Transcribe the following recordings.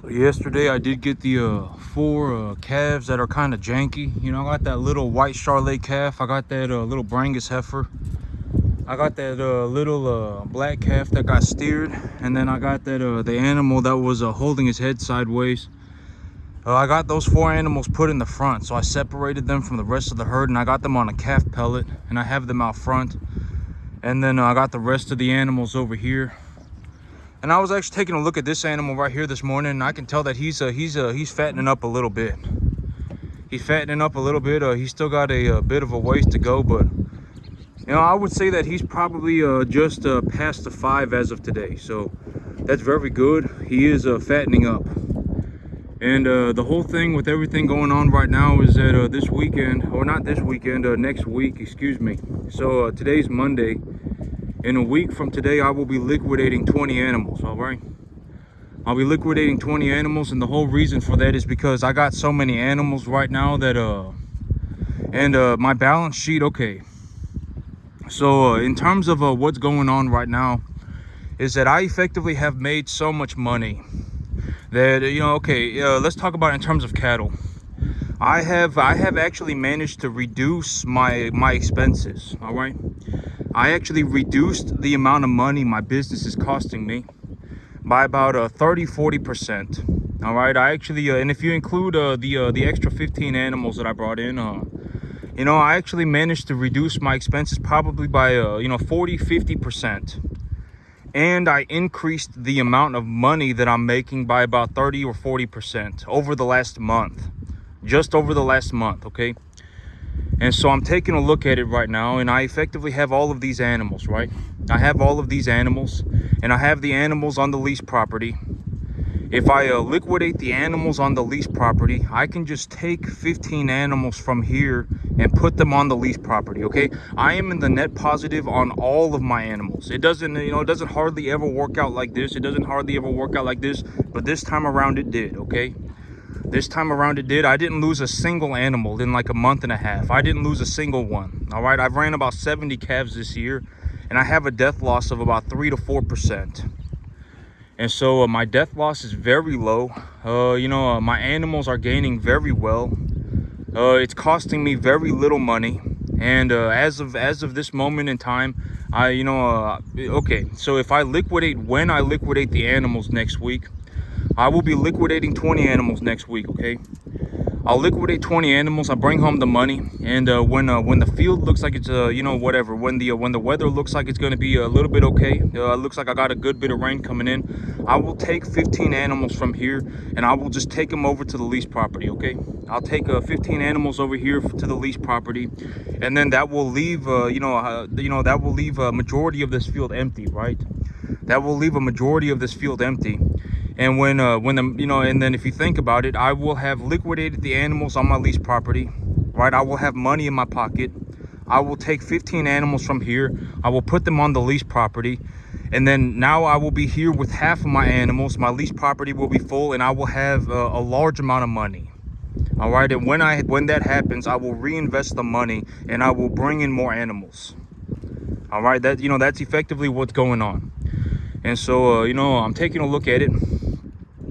Yesterday I did get the four calves that are kind of janky. You know, I got that little white Charolais calf. I got that little Brangus heifer. I got that little black calf that got steered, and then I got that the animal that was holding his head sideways. I got those four animals put in the front, so I separated them from the rest of the herd, and I got them on a calf pellet, and I have them out front. And then I got the rest of the animals over here. And I was actually taking a look at this animal right here this morning, and I can tell that he's fattening up a little bit. He's fattening up a little bit. He's still got a bit of a ways to go, but you know, I would say that he's probably just past the 5 as of today. So that's very good. He is fattening up. And the whole thing with everything going on right now is that this weekend, or not this weekend, next week, excuse me. So today's Monday. In a week from today, I will be liquidating 20 animals, all right? I'll be liquidating 20 animals, and the whole reason for that is because I got so many animals right now that, my balance sheet, okay. So in terms of what's going on right now, is that I effectively have made so much money that, you know, okay, let's talk about it in terms of cattle. I have actually managed to reduce my expenses, all right? I actually reduced the amount of money my business is costing me by about 30-40%. All right, I actually and if you include the extra 15 animals that I brought in, you know, I actually managed to reduce my expenses probably by 40-50%. And I increased the amount of money that I'm making by about 30 or 40% over the last month. Just over the last month, okay? And so I'm taking a look at it right now, and I effectively have all of these animals, right? I have all of these animals, and I have the animals on the lease property. If I liquidate the animals on the lease property, I can just take 15 animals from here and put them on the lease property, okay? I am in the net positive on all of my animals. It doesn't, you know, it doesn't hardly ever work out like this. It doesn't hardly ever work out like this, but this time around it did, okay? This time around it did. I didn't lose a single animal in like a month and a half. I didn't lose a single one. All right, I've ran about 70 calves this year, and I have a death loss of about 3 to 4%. And so my death loss is very low. You know, my animals are gaining very well. It's costing me very little money. And as of this moment in time, okay, so if I liquidate, when I liquidate the animals next week, I will be liquidating 20 animals next week, okay? I'll liquidate 20 animals. I bring home the money, and when the field looks like it's you know, whatever, when the weather looks like it's going to be a little bit okay, looks like I got a good bit of rain coming in, I will take 15 animals from here, and I will just take them over to the lease property, okay? I'll take 15 animals over here to the lease property, and then that will leave that will leave a majority of this field empty, right? That will leave a majority of this field empty. And when the, you know, and then if you think about it, I will have liquidated the animals on my lease property, right? I will have money in my pocket. I will take 15 animals from here. I will put them on the lease property. And then now I will be here with half of my animals. My lease property will be full, and I will have a large amount of money. All right. And when that happens, I will reinvest the money, and I will bring in more animals. All right. That, you know, that's effectively what's going on. And so, you know, I'm taking a look at it.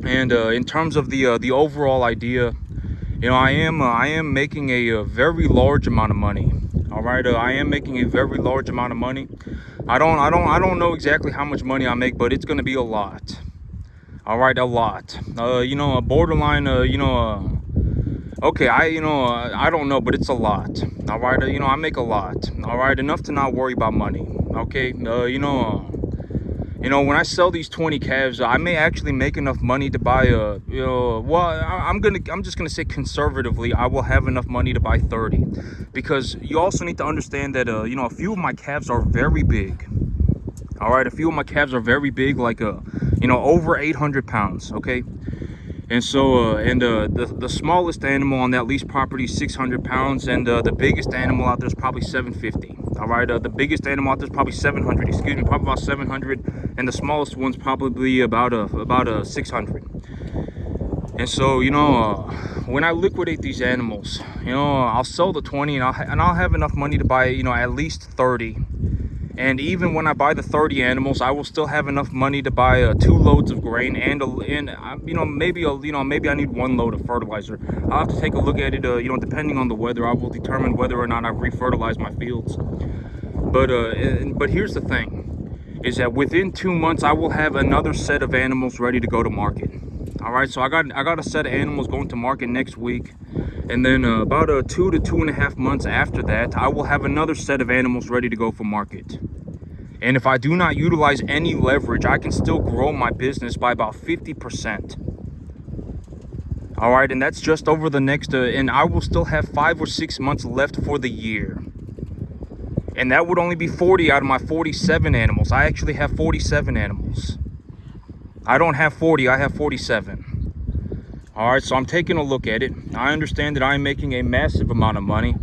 And in terms of the overall idea, you know, I am making a very large amount of money. All right, I am making a very large amount of money. I don't know exactly how much money I make, but it's going to be a lot. All right, a lot. You know, a borderline. Okay, I don't know, but it's a lot. All right, you know, I make a lot. All right, enough to not worry about money. Okay, You know, when I sell these 20 calves, I may actually make enough money to buy I'm just gonna say conservatively, I will have enough money to buy 30, because you also need to understand that you know, a few of my calves are very big. All right, a few of my calves are very big, like you know, over 800 pounds. Okay. And so, the smallest animal on that lease property is 600 pounds, and the biggest animal out there is probably 750. All right, the biggest animal out there is probably 700. Excuse me, probably about 700, and the smallest one's probably about 600. And so, you know, when I liquidate these animals, you know, I'll sell the 20, and I'll have enough money to buy, you know, at least 30. And even when I buy the 30 animals, I will still have enough money to buy 2 loads of grain and maybe I need 1 load of fertilizer. I'll have to take a look at it. Depending on the weather, I will determine whether or not I refertilize my fields. But here's the thing, is that within 2 months I will have another set of animals ready to go to market. All right, so I got a set of animals going to market next week, and then about 2 to 2.5 months after that, I will have another set of animals ready to go for market. And if I do not utilize any leverage, I can still grow my business by about 50%. All right, and that's just over the next, and I will still have 5 or 6 months left for the year. And that would only be 40 out of my 47 animals. I actually have 47 animals. I don't have 40, I have 47. All right, so I'm taking a look at it. I understand that I'm making a massive amount of money.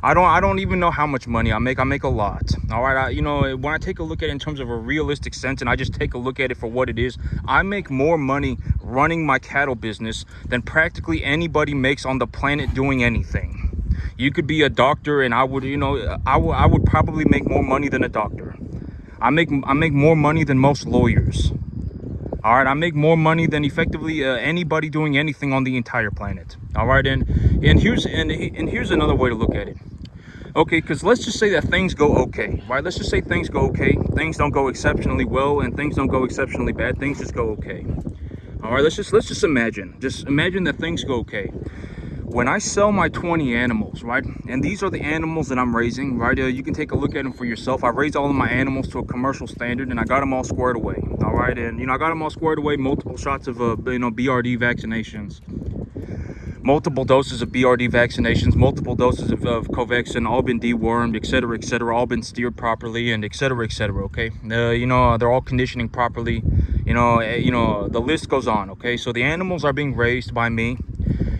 I don't even know how much money I make. I make a lot. All right, when I take a look at it in terms of a realistic sense, and I just take a look at it for what it is, I make more money running my cattle business than practically anybody makes on the planet doing anything. You could be a doctor, and I would probably make more money than a doctor. I make more money than most lawyers. All right, I make more money than effectively anybody doing anything on the entire planet. All right, and here's another way to look at it. Okay, because let's just say that things go okay, right? Let's just say things go okay. Things don't go exceptionally well, and things don't go exceptionally bad. Things just go okay. All right, let's just imagine that things go okay. When I sell my 20 animals, right, and these are the animals that I'm raising, right, you can take a look at them for yourself. I raised all of my animals to a commercial standard, and I got them all squared away, all right, and I got them all squared away, multiple shots of BRD vaccinations, multiple doses of BRD vaccinations, multiple doses of Covaxin, all been dewormed, etc., all been steered properly, and etc., okay. They're all conditioning properly, the list goes on, okay. So the animals are being raised by me,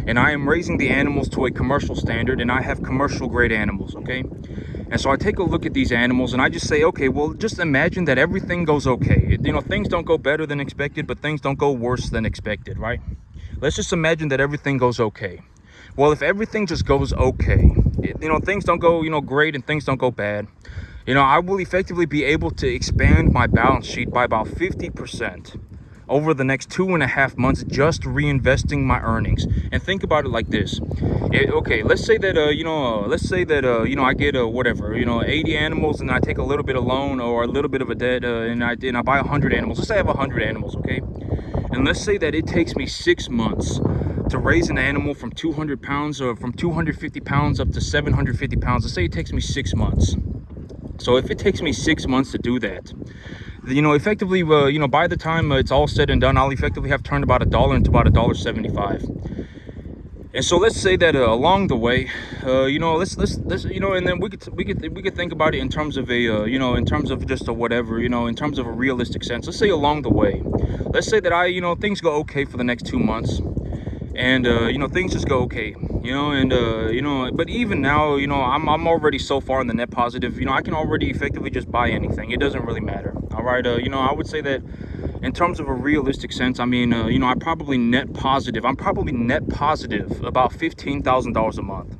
and I am raising the animals to a commercial standard, and I have commercial grade animals, okay? And so I take a look at these animals, and I just say, okay, well, just imagine that everything goes okay. Things don't go better than expected, but things don't go worse than expected, right? Let's just imagine that everything goes okay. Well, if everything just goes okay, things don't go, great, and things don't go bad, I will effectively be able to expand my balance sheet by about 50%. Over the next 2.5 months, just reinvesting my earnings. And think about it like this. Okay, let's say that I get 80 animals, and I take a little bit of loan or a little bit of a debt, and I buy 100 animals. Let's say I have 100 animals, okay? And let's say that it takes me 6 months to raise an animal from 200 pounds or from 250 pounds up to 750 pounds. Let's say it takes me 6 months. So if it takes me 6 months to do that, effectively, by the time it's all said and done, I'll effectively have turned about $1 into about $1.75. And so let's say that along the way, and then we could think about it in terms of in terms of just a whatever, in terms of a realistic sense. Let's say along the way, let's say that things go okay for the next 2 months, and things just go okay, but even now, I'm already so far in the net positive. I can already effectively just buy anything. It doesn't really matter. All right, I would say that in terms of a realistic sense, I'm probably net positive about $15,000 a month.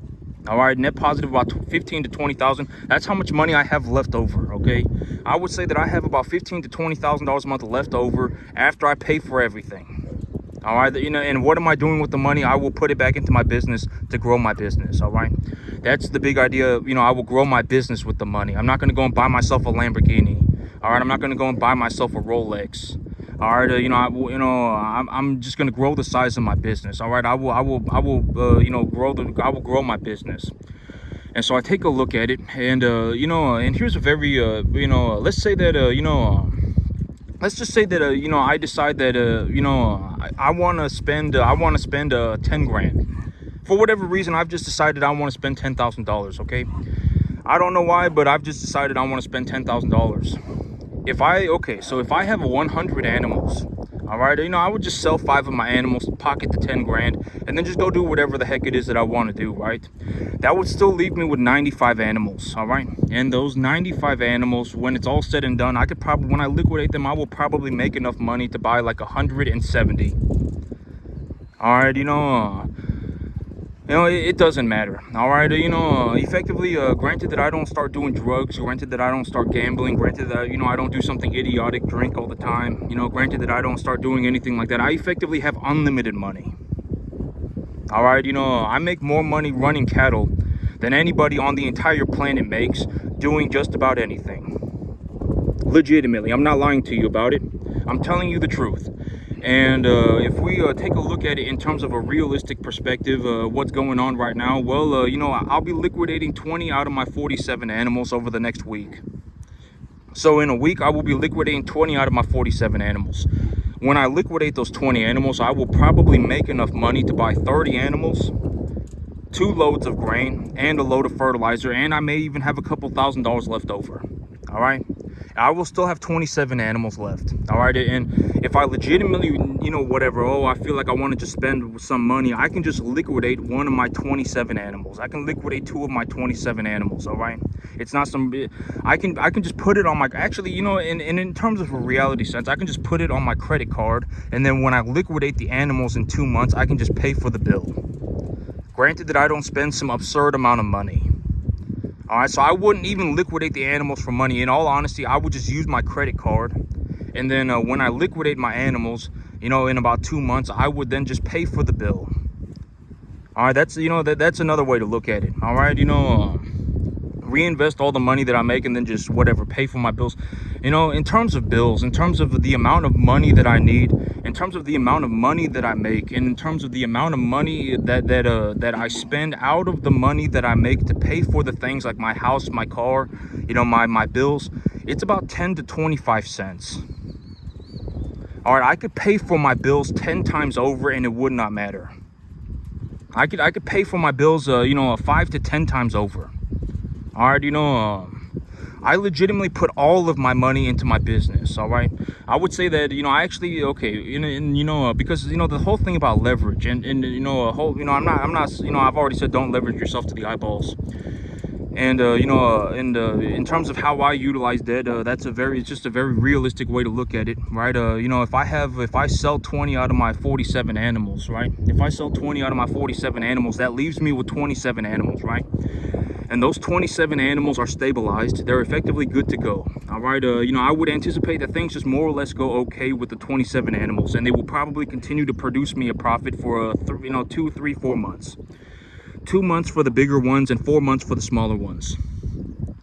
All right, net positive about 15 to 20,000. That's how much money I have left over. Okay, I would say that I have about $15,000 to $20,000 a month left over after I pay for everything. All right, and what am I doing with the money? I will put it back into my business to grow my business. All right, that's the big idea. I will grow my business with the money. I'm not going to go and buy myself a Lamborghini. All right, I'm not going to go and buy myself a Rolex. All right, I'm just going to grow the size of my business. All right, I will grow my business. And so I take a look at it, and and here's a very let's say that let's just say that I decide that I want to spend 10 grand. For whatever reason, I've just decided I want to spend $10,000. Okay, I don't know why, but I've just decided I want to spend $10,000. If I have 100 animals, all right, I would just sell 5 of my animals, pocket the 10 grand, and then just go do whatever the heck it is that I want to do, right? That would still leave me with 95 animals, all right? And those 95 animals, when it's all said and done, when I liquidate them, I will probably make enough money to buy like 170. All right, It doesn't matter. All right, effectively, granted that I don't start doing drugs, granted that I don't start gambling, granted that I don't do something idiotic, drink all the time, granted that I don't start doing anything like that. I effectively have unlimited money. All right, I make more money running cattle than anybody on the entire planet makes doing just about anything. Legitimately, I'm not lying to you about it. I'm telling you the truth. And if we take a look at it in terms of a realistic perspective, what's going on right now, well, I'll be liquidating 20 out of my 47 animals over the next week. So in a week, I will be liquidating 20 out of my 47 animals. When I liquidate those 20 animals, I will probably make enough money to buy 30 animals, 2 loads of grain, and a load of fertilizer, and I may even have a couple $1,000s left over. All right, I will still have 27 animals left. All right, and if I legitimately, whatever, I feel like I want to just spend some money, I can just liquidate one of my 27 animals. I can liquidate 2 of my 27 animals. All right, it's not some, I can just put it on my, actually, in terms of a reality sense, I can just put it on my credit card, and then when I liquidate the animals in 2 months, I can just pay for the bill. Granted that I don't spend some absurd amount of money. All right, so I wouldn't even liquidate the animals for money. In all honesty, I would just use my credit card. And then when I liquidate my animals, in about 2 months, I would then just pay for the bill. All right, that's, that's another way to look at it. All right, reinvest all the money that I make and then just whatever, pay for my bills. In terms of bills, in terms of the amount of money that I need, in terms of the amount of money that I make, and in terms of the amount of money that I spend out of the money that I make to pay for the things like my house, my car, my bills, it's about 10 to 25 cents. All right, I could pay for my bills 10 times over and it would not matter. I could pay for my bills 5 to 10 times over. All right, I legitimately put all of my money into my business. All right, I would say that I actually, okay, because the whole thing about leverage and I'm not I've already said don't leverage yourself to the eyeballs. And in terms of how I utilize debt, it's just a very realistic way to look at it, right? If I sell 20 out of my 47 animals, right? If I sell 20 out of my 47 animals, that leaves me with 27 animals, right? And those 27 animals are stabilized. They're effectively good to go. All right, I would anticipate that things just more or less go okay with the 27 animals, and they will probably continue to produce me a profit for 2, 3, 4 months. 2 months for the bigger ones and 4 months for the smaller ones.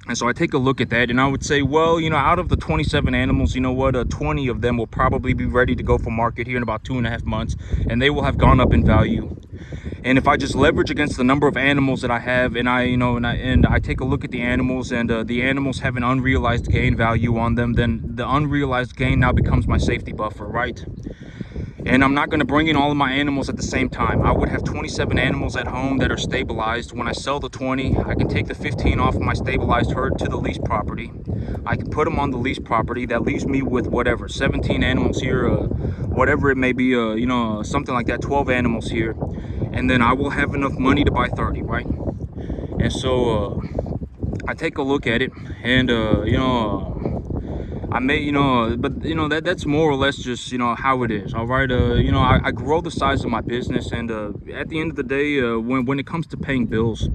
And so I take a look at that and I would say, well, out of the 27 animals, 20 of them will probably be ready to go for market here in about 2.5 months, and they will have gone up in value. And if I just leverage against the number of animals that I have, and I take a look at the animals, and the animals have an unrealized gain value on them, then the unrealized gain now becomes my safety buffer, right? And I'm not going to bring in all of my animals at the same time. I would have 27 animals at home that are stabilized. When I sell the 20, I can take the 15 off of my stabilized herd to the lease property. I can put them on the lease property. That leaves me with whatever, 17 animals here, whatever it may be, something like that, 12 animals here. And then I will have enough money to buy 30, right? And so I take a look at it, and I may, but that's more or less just how it is. All right, I grow the size of my business, and at the end of the day, when it comes to paying bills,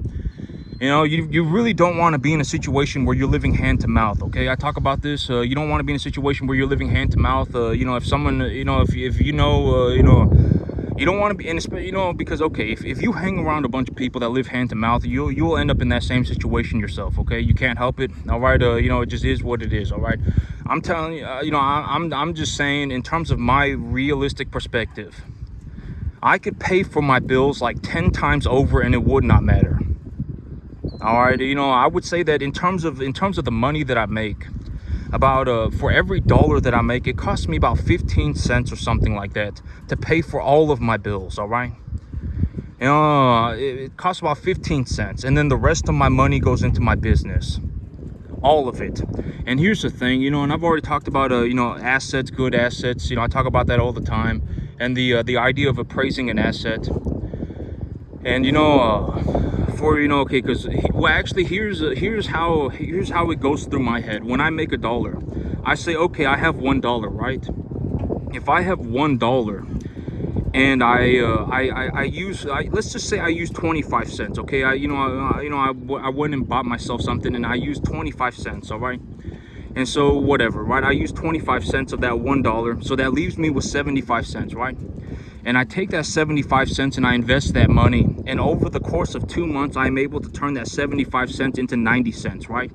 you really don't want to be in a situation where you're living hand to mouth. Okay, I talk about this. You don't want to be in a situation where you're living hand to mouth. If someone, you don't want to be in, because okay, if you hang around a bunch of people that live hand to mouth, you'll end up in that same situation yourself. Okay, you can't help it. All right, it just is what it is. All right, I'm telling you, I'm just saying, in terms of my realistic perspective, I could pay for my bills like 10 times over and it would not matter. All right, I would say that in terms of the money that I make, about for every dollar that I make, it costs me about 15 cents or something like that to pay for all of my bills. All right, it costs about 15 cents, and then the rest of my money goes into my business, all of it. And here's the thing, and I've already talked about assets, good assets. I talk about that all the time, and the idea of appraising an asset. And okay, because actually here's how it goes through my head. When I make $1, I say, okay, I have $1, right? If I have $1, and let's just say I use 25 cents. Okay, I went and bought myself something, and I used 25 cents. All right. And so whatever, right? I use 25 cents of that $1, so that leaves me with 75 cents, right? And I take that 75 cents and I invest that money, and over the course of 2 months I'm able to turn that 75 cents into 90 cents, right?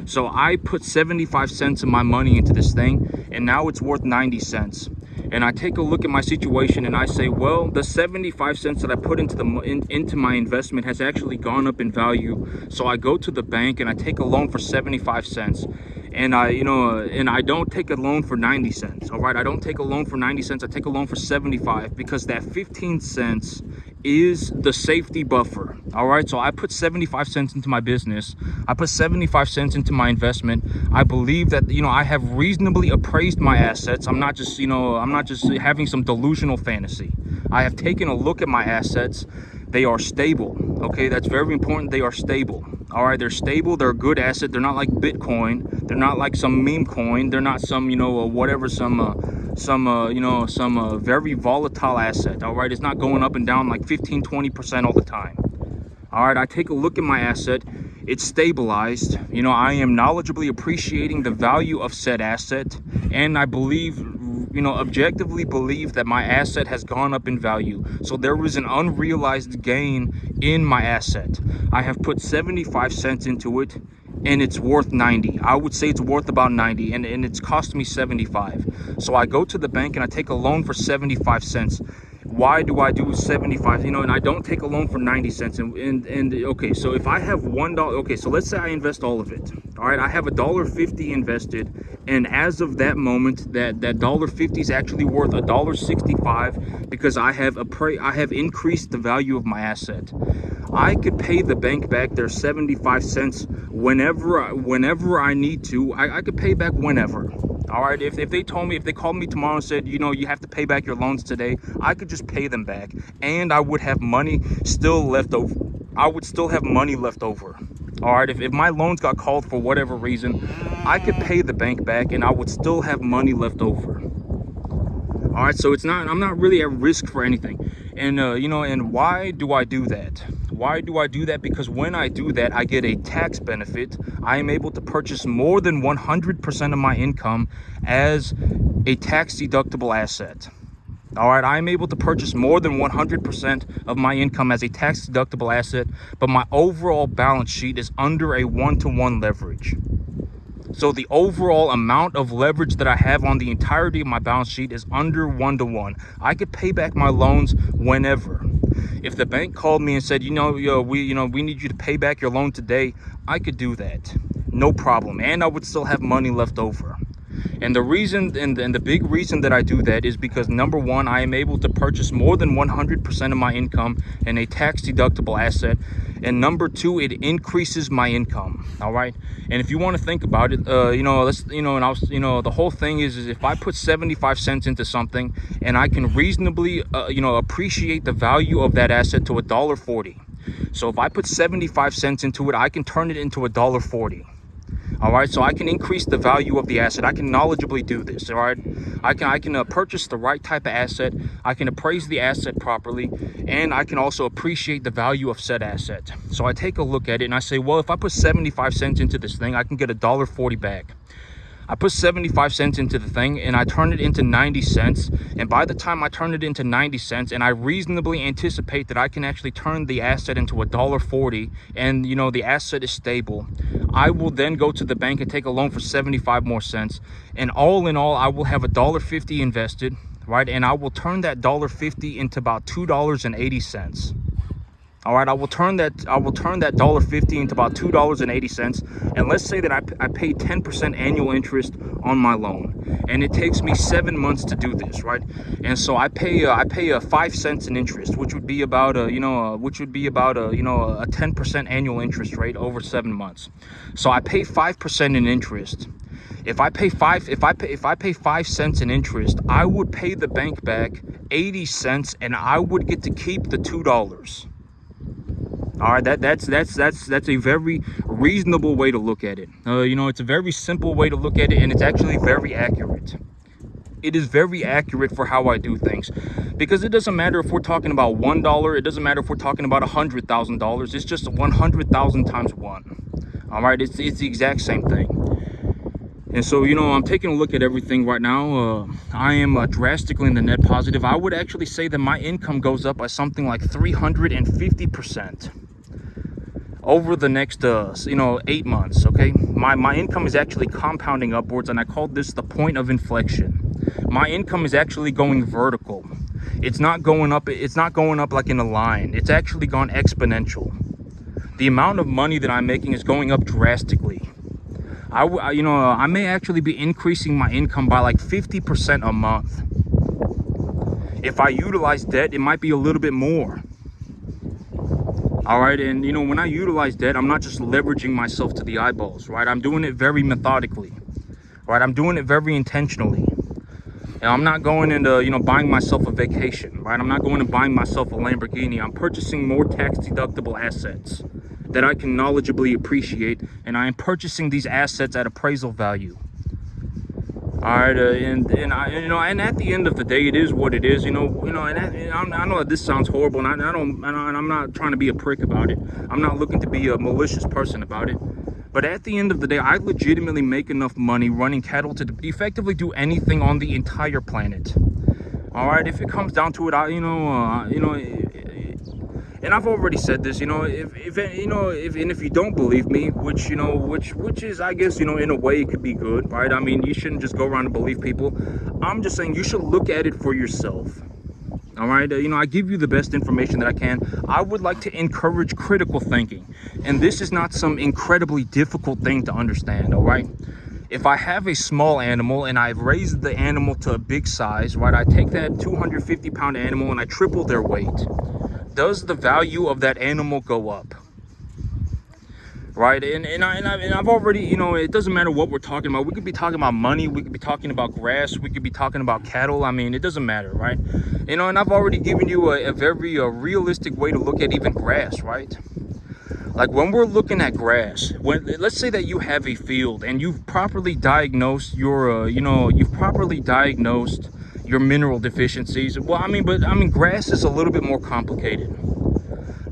So I put 75 cents of my money into this thing, and now it's worth 90 cents. And I take a look at my situation and I say, well, the 75 cents that I put into my investment has actually gone up in value. So I go to the bank and I take a loan for 75 cents. And I don't take a loan for 90 cents. All right, I don't take a loan for 90 cents. I take a loan for 75, because that 15 cents is the safety buffer. All right, so I put 75 cents into my business. I put 75 cents into my investment. I believe that, I have reasonably appraised my assets. I'm not just having some delusional fantasy. I have taken a look at my assets. They are stable. Okay, that's very important. They are stable. All right, they're stable. They're a good asset. They're not like Bitcoin. They're not like some meme coin. They're not some, some very volatile asset. All right, it's not going up and down like 15-20% all the time. All right, I take a look at my asset. It's stabilized. I am knowledgeably appreciating the value of said asset, and I believe, objectively believe that my asset has gone up in value. So there is an unrealized gain in my asset. I have put 75 cents into it, and it's worth 90. I would say it's worth about 90, and it's cost me 75. So I go to the bank and I take a loan for 75 cents. Why do I do 75? And I don't take a loan for 90 cents. And okay, so if I have $1, okay, so let's say I invest all of it. All right, I have $1.50 invested, and as of that moment, that $1.50 is actually worth $1.65, because I have increased the value of my asset. I could pay the bank back their 75 cents whenever I need to. I could pay back whenever. All right, if they called me tomorrow and said, you have to pay back your loans today, I could just pay them back, and I would have money still left over. I would still have money left over. All right, if my loans got called for whatever reason, I could pay the bank back and I would still have money left over. All right, so I'm not really at risk for anything. And and why do I do that? Why do I do that? Because when I do that, I get a tax benefit. I am able to purchase more than 100% of my income as a tax deductible asset. All right, I'm able to purchase more than 100% of my income as a tax deductible asset, but my overall balance sheet is under a 1-to-1 leverage. So the overall amount of leverage that I have on the entirety of my balance sheet is under 1-to-1. I could pay back my loans whenever. If the bank called me and said, we need you to pay back your loan today, I could do that, no problem, and I would still have money left over. And the reason, and the big reason that I do that is because, number one, I am able to purchase more than 100% of my income in a tax deductible asset, and number two, it increases my income. All right, and if you want to think about it, the whole thing is if I put 75 cents into something and I can reasonably, appreciate the value of that asset to $1.40. So if I put 75 cents into it, I can turn it into $1.40. All right, so I can increase the value of the asset. I can knowledgeably do this. All right, I can purchase the right type of asset. I can appraise the asset properly, and I can also appreciate the value of said asset. So I take a look at it and I say, well, if I put 75 cents into this thing, I can get $1.40 back. I put 75 cents into the thing and I turn it into 90 cents. And by the time I turn it into 90 cents and I reasonably anticipate that I can actually turn the asset into $1.40 and, the asset is stable, I will then go to the bank and take a loan for 75 more cents. And all in all, I will have $1.50 invested, right? And I will turn that $1.50 into about $2.80. All right, I will turn that $1.50 into about $2.80, and let's say that I pay 10% annual interest on my loan, and it takes me 7 months to do this, right? And so I pay 5 cents in interest, which would be about a 10% annual interest rate over 7 months. So I pay 5% in interest. If I pay 5 cents in interest, I would pay the bank back 80 cents, and I would get to keep the $2. All right, that's a very reasonable way to look at it. It's a very simple way to look at it, and it's actually very accurate. it is very accurate for how I do things, because it doesn't matter if we're talking about $1. It doesn't matter if we're talking about $100,000. It's just 100,000 times one. All right, it's the exact same thing. And so, I'm taking a look at everything right now. I am drastically in the net positive. I would actually say that my income goes up by something like 350% over the next 8 months. Okay, my income is actually compounding upwards, and I call this the point of inflection. My income is actually going vertical. It's not going up like in a line. It's actually gone exponential. The amount of money that I'm making is going up drastically. I may actually be increasing my income by like 50% a month. If I utilize debt, it might be a little bit more. All right, and when I utilize debt, I'm not just leveraging myself to the eyeballs, right? I'm doing it very methodically, right? I'm doing it very intentionally. And I'm not going into, buying myself a vacation, right? I'm not going and buying myself a Lamborghini. I'm purchasing more tax-deductible assets that I can knowledgeably appreciate, and I am purchasing these assets at appraisal value. All right, and at the end of the day, it is what it is. And I know that this sounds horrible, and I'm not trying to be a prick about it. I'm not looking to be a malicious person about it. But at the end of the day, I legitimately make enough money running cattle to effectively do anything on the entire planet. All right, if it comes down to it, and I've already said this, if you don't believe me, which is, I guess, in a way it could be good, right? I mean, you shouldn't just go around and believe people. I'm just saying you should look at it for yourself. All right, I give you the best information that I can. I would like to encourage critical thinking, and this is not some incredibly difficult thing to understand. All right, if I have a small animal and I've raised the animal to a big size, right, I take that 250-pound animal and I triple their weight. Does the value of that animal go up? Right, and I've already, it doesn't matter what we're talking about. We could be talking about money, we could be talking about grass, we could be talking about cattle. I mean, it doesn't matter, right? And I've already given you a very realistic way to look at even grass, right? Like when we're looking at grass, let's say that you have a field and you've properly diagnosed your, your mineral deficiencies. Well, grass is a little bit more complicated.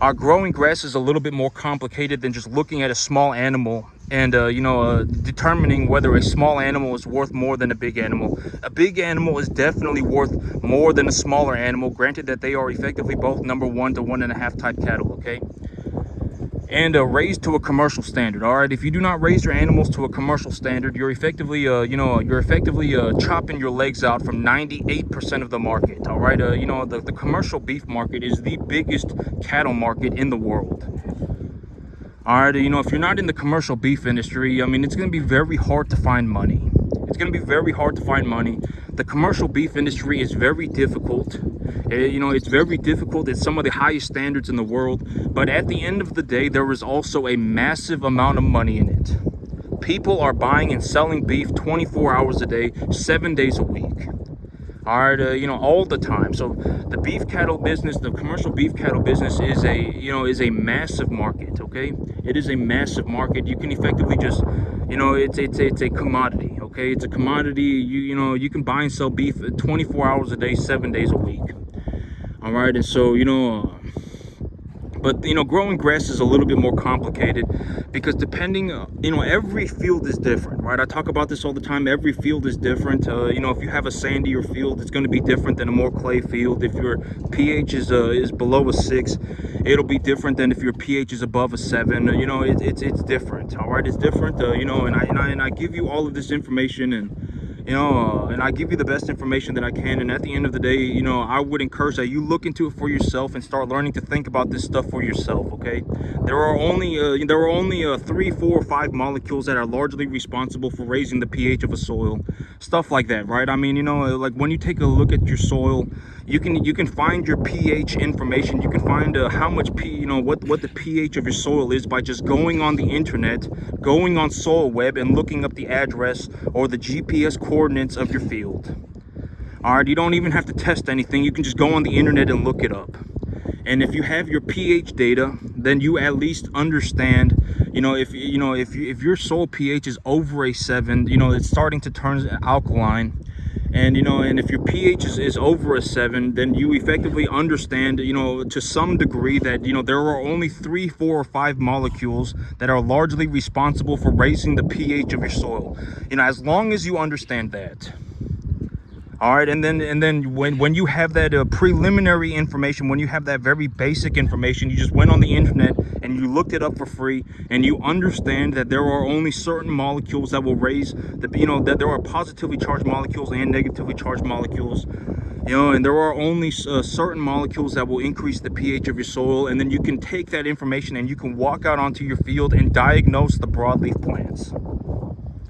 Our growing grass is a little bit more complicated than just looking at a small animal and, determining whether a small animal is worth more than a big animal. A big animal is definitely worth more than a smaller animal, granted that they are effectively both number 1 to 1.5 type cattle, okay? And raised to a commercial standard. All right, if you do not raise your animals to a commercial standard, you're effectively chopping your legs out from 98% of the market. All right, the commercial beef market is the biggest cattle market in the world. All right, if you're not in the commercial beef industry, it's going to be very hard to find money. It's going to be very hard to find money. The commercial beef industry is very difficult. It's very difficult. It's some of the highest standards in the world. But at the end of the day, there is also a massive amount of money in it. People are buying and selling beef 24 hours a day, 7 days a week. All right, all the time. So the beef cattle business, the commercial beef cattle business is a massive market. Okay, it is a massive market. You can effectively just, it's a commodity. Okay, it's a commodity. You can buy and sell beef 24 hours a day, 7 days a week. All right, and so but growing grass is a little bit more complicated because depending, every field is different, right? I talk about this all the time. Every field is different. If you have a sandier field, it's going to be different than a more clay field. If your pH is below a 6, it'll be different than if your pH is above a 7. It's different. All right, it's different. And I give you all of this information, and I give you the best information that I can. And at the end of the day, I would encourage that you look into it for yourself and start learning to think about this stuff for yourself. Okay, there are only 3, 4, or 5 molecules that are largely responsible for raising the pH of a soil, stuff like that, right? Like when you take a look at your soil, you can find your pH information. You can find how much what the pH of your soil is by just going on the internet, going on Soil Web, and looking up the address or the GPS coordinates of your field. All right, you don't even have to test anything. You can just go on the internet and look it up. And if you have your pH data, then you at least understand, if your soil pH is over a 7, it's starting to turn alkaline. And and if your pH is over a 7, then you effectively understand, to some degree, that there are only 3, 4, or 5 molecules that are largely responsible for raising the pH of your soil. As long as you understand that. All right, and then when you have that preliminary information, when you have that very basic information, you just went on the internet and you looked it up for free, and you understand that there are only certain molecules that will raise the, that there are positively charged molecules and negatively charged molecules, and there are only certain molecules that will increase the pH of your soil, and then you can take that information and you can walk out onto your field and diagnose the broadleaf plants.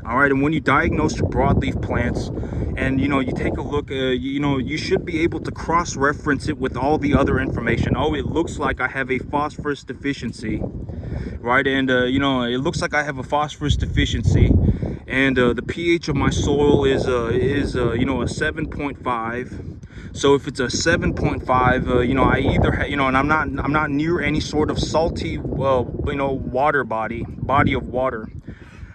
All right, and when you diagnose your broadleaf plants, and you take a look, you should be able to cross-reference it with all the other information. Oh, it looks like I have a phosphorus deficiency, right? And it looks like I have a phosphorus deficiency, and the pH of my soil is a 7.5. So if it's a 7.5, I either and I'm not near any sort of salty, water body of water,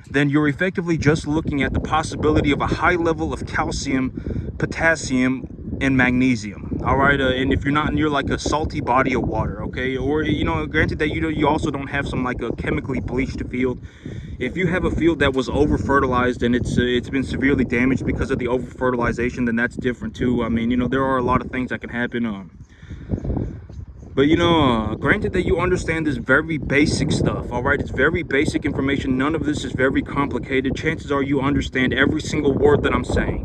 then you're effectively just looking at the possibility of a high level of calcium, potassium, and magnesium. All right, and if you're not near like a salty body of water, okay, or granted that you also don't have some like a chemically bleached field. If you have a field that was over fertilized and it's been severely damaged because of the over fertilization, then that's different too. I mean, there are a lot of things that can happen. But granted that you understand this very basic stuff, all right? It's very basic information. None of this is very complicated. Chances are you understand every single word that I'm saying.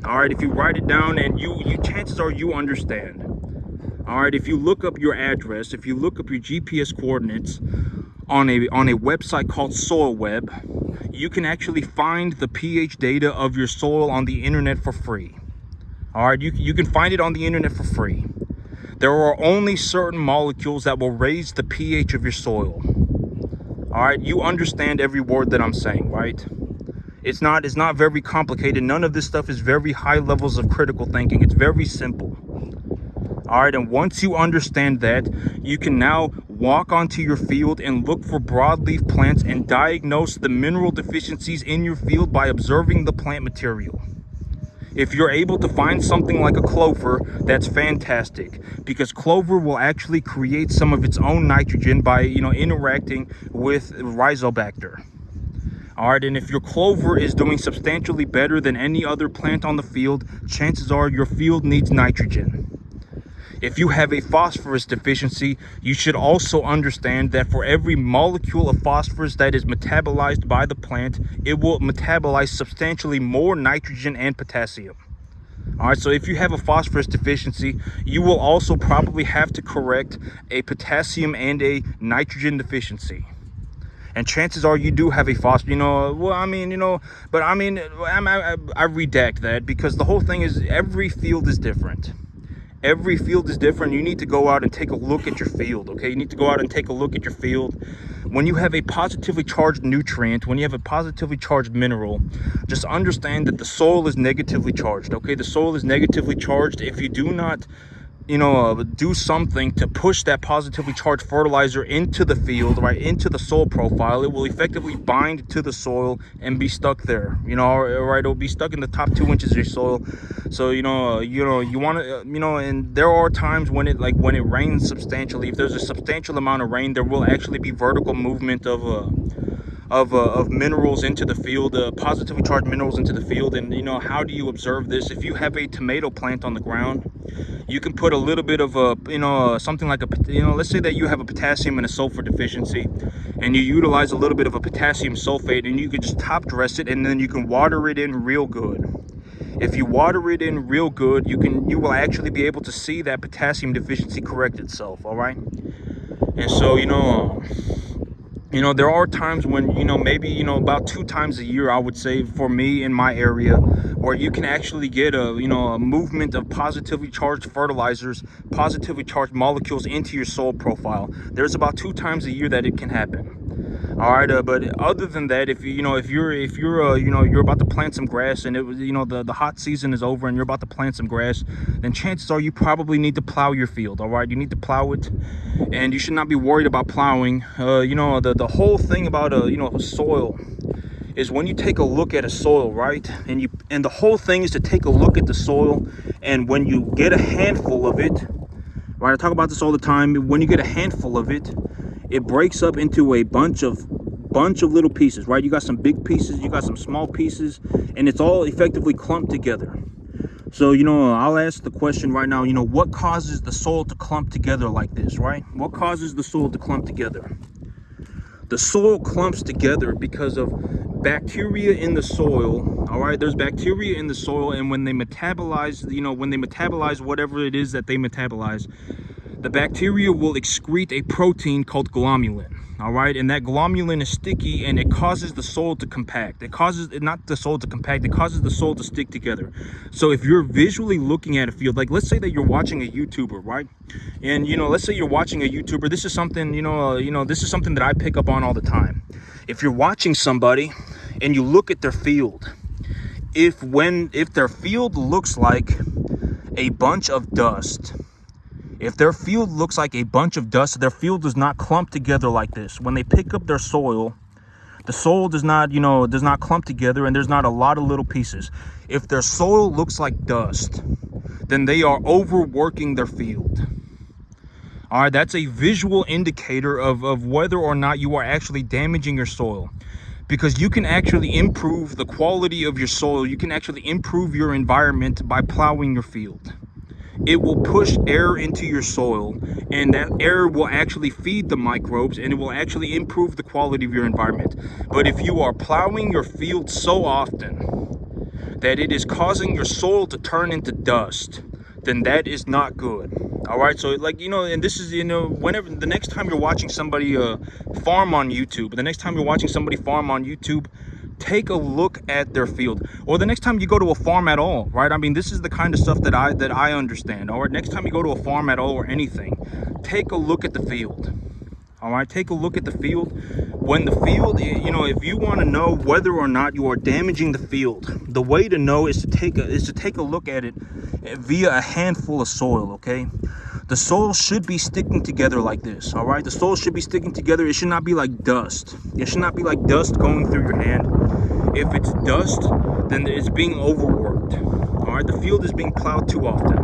All right, if you write it down, and you chances are you understand. All right, if you look up your address, if you look up your GPS coordinates on a website called SoilWeb, you can actually find the pH data of your soil on the internet for free. All right, you can find it on the internet for free. There are only certain molecules that will raise the pH of your soil. All right, you understand every word that I'm saying, right? It's not very complicated. None of this stuff is very high levels of critical thinking. It's very simple. All right, and once you understand that, you can now walk onto your field and look for broadleaf plants and diagnose the mineral deficiencies in your field by observing the plant material. If you're able to find something like a clover, that's fantastic, because clover will actually create some of its own nitrogen by, interacting with Rhizobacter. All right, and if your clover is doing substantially better than any other plant on the field, chances are your field needs nitrogen. If you have a phosphorus deficiency, you should also understand that for every molecule of phosphorus that is metabolized by the plant, it will metabolize substantially more nitrogen and potassium. All right, so if you have a phosphorus deficiency, you will also probably have to correct a potassium and a nitrogen deficiency. And chances are you do have a phosphorus, I redact that, because the whole thing is every field is different. Every field is different. You need to go out and take a look at your field, okay? You need to go out and take a look at your field. When you have a positively charged nutrient, when you have a positively charged mineral, just understand that the soil is negatively charged, okay? The soil is negatively charged. If you do not do something to push that positively charged fertilizer into the field, right, into the soil profile, it will effectively bind to the soil and be stuck there, right? It'll be stuck in the top 2 inches of your soil. So you want to, and there are times when it rains substantially. If there's a substantial amount of rain, there will actually be vertical movement of minerals into the field, positively charged minerals into the field. And how do you observe this? If you have a tomato plant on the ground, you can put a little bit of something like let's say that you have a potassium and a sulfur deficiency, and you utilize a little bit of a potassium sulfate, and you can just top dress it, and then you can water it in real good. If you water it in real good, you will actually be able to see that potassium deficiency correct itself. All right, and so there are times when, maybe, about 2 times a year, I would say, for me in my area, where you can actually get a movement of positively charged fertilizers, positively charged molecules into your soil profile. There's about 2 times a year that it can happen. All right, but other than that, if you're about to plant some grass, and the hot season is over and you're about to plant some grass, then chances are you probably need to plow your field. All right, you need to plow it, and you should not be worried about plowing. The whole thing about soil is when you take a look at a soil, right? And the whole thing is to take a look at the soil, and when you get a handful of it, right? I talk about this all the time. When you get a handful of it, it breaks up into a bunch of little pieces, right? You got some big pieces, you got some small pieces, and it's all effectively clumped together. So, I'll ask the question right now, what causes the soil to clump together like this, right? What causes the soil to clump together? The soil clumps together because of bacteria in the soil. All right, there's bacteria in the soil, and when they metabolize, whatever it is that they metabolize, the bacteria will excrete a protein called glomalin. All right, and that glomalin is sticky, and it causes the soil to compact. It causes not the soil to compact, it causes the soil to stick together. So if you're visually looking at a field, like let's say that you're watching a YouTuber, right? And let's say you're watching a YouTuber. This is something, this is something that I pick up on all the time. If you're watching somebody and you look at their field, if their field looks like a bunch of dust, if their field looks like a bunch of dust, their field does not clump together like this. When they pick up their soil, the soil does not clump together, and there's not a lot of little pieces. If their soil looks like dust, then they are overworking their field. All right, that's a visual indicator of whether or not you are actually damaging your soil. Because you can actually improve the quality of your soil. You can actually improve your environment by plowing your field. It will push air into your soil, and that air will actually feed the microbes, and it will actually improve the quality of your environment. But if you are plowing your field so often that it is causing your soil to turn into dust, then that is not good. All right, so and this is, whenever the next time you're watching somebody farm on YouTube, take a look at their field. Or the next time you go to a farm at all, right? I mean, this is the kind of stuff that I understand. All right, next time you go to a farm at all or anything, take a look at the field. All right, take a look at the field. When the field, if you want to know whether or not you are damaging the field, the way to know is to take a look at it via a handful of soil. Okay, the soil should be sticking together like this. All right, the soil should be sticking together. It should not be like dust. It should not be like dust going through your hand. If it's dust, then it's being overworked. All right, the field is being plowed too often.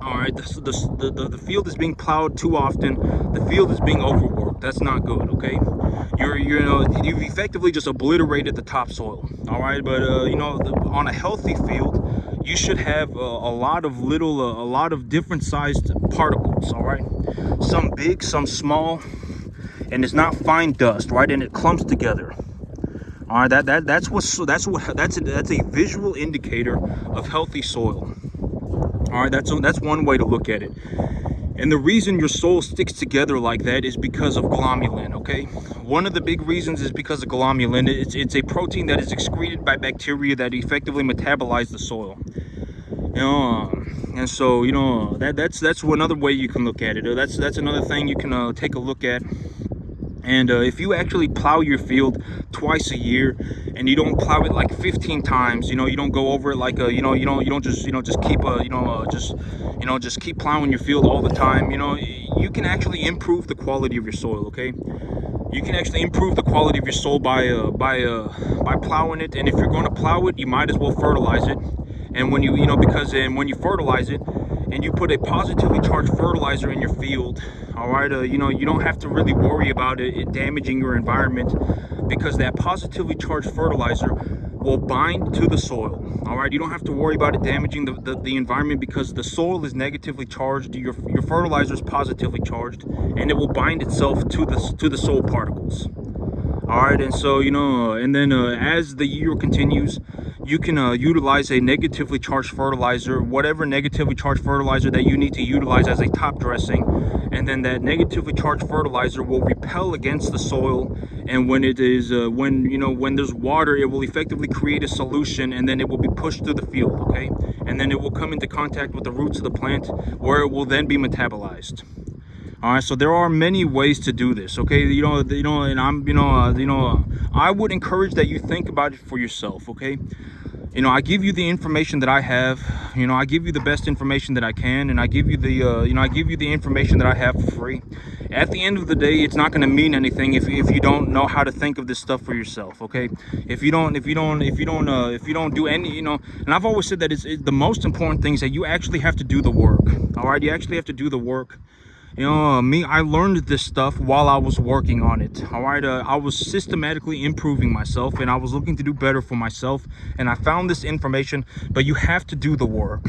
All right, the field is being plowed too often. The field is being overworked. That's not good. Okay, you've effectively just obliterated the topsoil. All right, but on a healthy field, you should have a lot of different sized particles. All right, some big, some small, and it's not fine dust, right? And it clumps together. All right, that's a visual indicator of healthy soil. All right, that's one way to look at it. And the reason your soil sticks together like that is because of glomalin. Okay, one of the big reasons is because of glomalin. It's a protein that is excreted by bacteria that effectively metabolize the soil. And so that's another way you can look at it. That's another thing you can take a look at. And if you actually plow your field twice a year, and you don't plow it like 15 times, you don't go over it like you don't just keep plowing your field all the time. You can actually improve the quality of your soil. Okay, you can actually improve the quality of your soil by plowing it. And if you're going to plow it, you might as well fertilize it. And when when you fertilize it, and you put a positively charged fertilizer in your field, all right, you don't have to really worry about it damaging your environment, because that positively charged fertilizer will bind to the soil. All right, you don't have to worry about it damaging the environment, because the soil is negatively charged, your fertilizer is positively charged, and it will bind itself to the soil particles. All right, and so and then as the year continues, you can utilize a negatively charged fertilizer, whatever negatively charged fertilizer that you need to utilize as a top dressing, and then that negatively charged fertilizer will repel against the soil, and when it is when there's water, it will effectively create a solution, and then it will be pushed through the field. Okay, and then it will come into contact with the roots of the plant, where it will then be metabolized. All right, so there are many ways to do this. Okay, and I would encourage that you think about it for yourself. Okay, You know, I give you the information that I have. You know, I give you the best information that I can, and I give you the I give you the information that I have for free. At the end of the day, it's not going to mean anything if you don't know how to think of this stuff for yourself. Okay, if you don't do any, and I've always said that the most important thing is that you actually have to do the work. All right, you actually have to do the work. I learned this stuff while I was working on it. All right, I was systematically improving myself, and I was looking to do better for myself, and I found this information. But you have to do the work.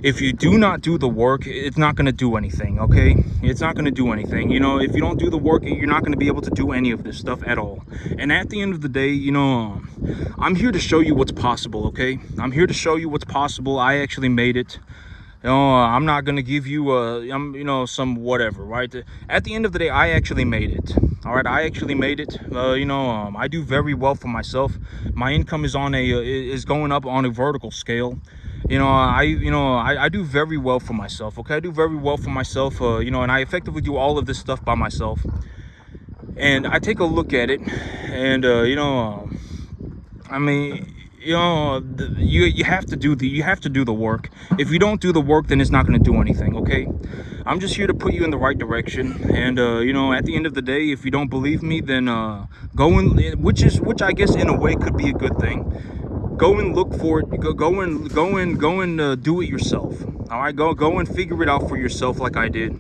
If you do not do the work, it's not going to do anything. Okay, it's not going to do anything. If you don't do the work, you're not going to be able to do any of this stuff at all. And at the end of the day, I'm here to show you what's possible. Okay, I'm here to show you what's possible. I actually made it. I'm not gonna give you some whatever, right? At the end of the day, I actually made it. All right, I actually made it. I do very well for myself. My income is going up on a vertical scale. I do very well for myself. Okay, I do very well for myself. And I effectively do all of this stuff by myself. And I take a look at it, and I mean, you have to do the work. If you don't do the work, then it's not going to do anything. Okay, I'm just here to put you in the right direction. And at the end of the day, if you don't believe me, then which I guess in a way could be a good thing. Go and look for it. Go and do it yourself. All right, go and figure it out for yourself, like I did,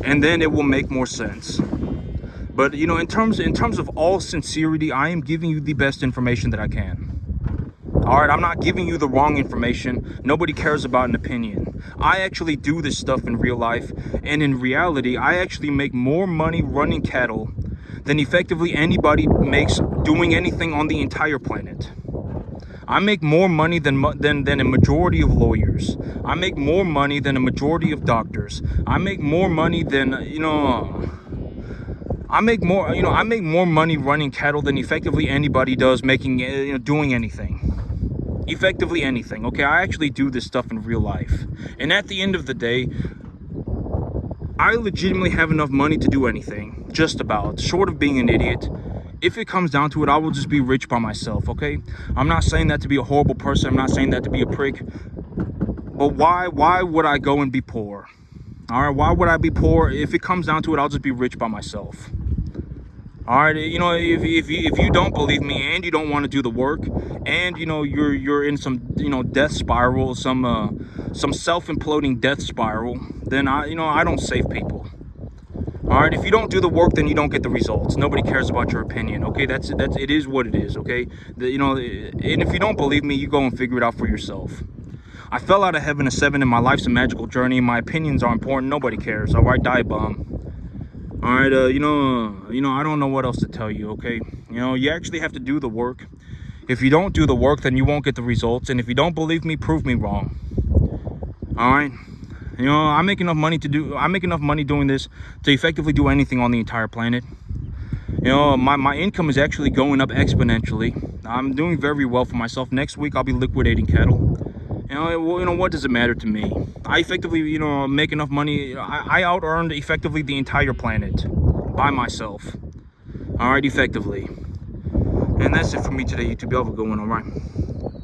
and then it will make more sense. But in terms of all sincerity, I am giving you the best information that I can. All right, I'm not giving you the wrong information. Nobody cares about an opinion. I actually do this stuff in real life, and in reality, I actually make more money running cattle than effectively anybody makes doing anything on the entire planet. I make more money than a majority of lawyers. I make more money than a majority of doctors. I make more money than I make more money running cattle than effectively anybody does doing anything. Effectively anything. Okay, I actually do this stuff in real life. And at the end of the day, I legitimately have enough money to do anything, just about, short of being an idiot. If it comes down to it, I will just be rich by myself. Okay, I'm not saying that to be a horrible person. I'm not saying that to be a prick. But why would I go and be poor? All right, why would I be poor? If it comes down to it, I'll just be rich by myself. All right, if you don't believe me and you don't want to do the work, and you're in some death spiral, some self-imploding death spiral, then I don't save people. All right, if you don't do the work, then you don't get the results. Nobody cares about your opinion. Okay, it is what it is. Okay, and if you don't believe me, you go and figure it out for yourself. I fell out of heaven a 7, and my life's a magical journey. My opinions are important. Nobody cares. All right, die bomb. All right, I don't know what else to tell you. Okay, you actually have to do the work. If you don't do the work, then you won't get the results. And if you don't believe me, prove me wrong. All right, I make enough money doing this to effectively do anything on the entire planet. My income is actually going up exponentially. I'm doing very well for myself. Next week, I'll be liquidating cattle. What does it matter to me? I effectively, make enough money. I out-earned effectively the entire planet by myself. All right, effectively. And that's it for me today, YouTube. Y'all have a good one, all right?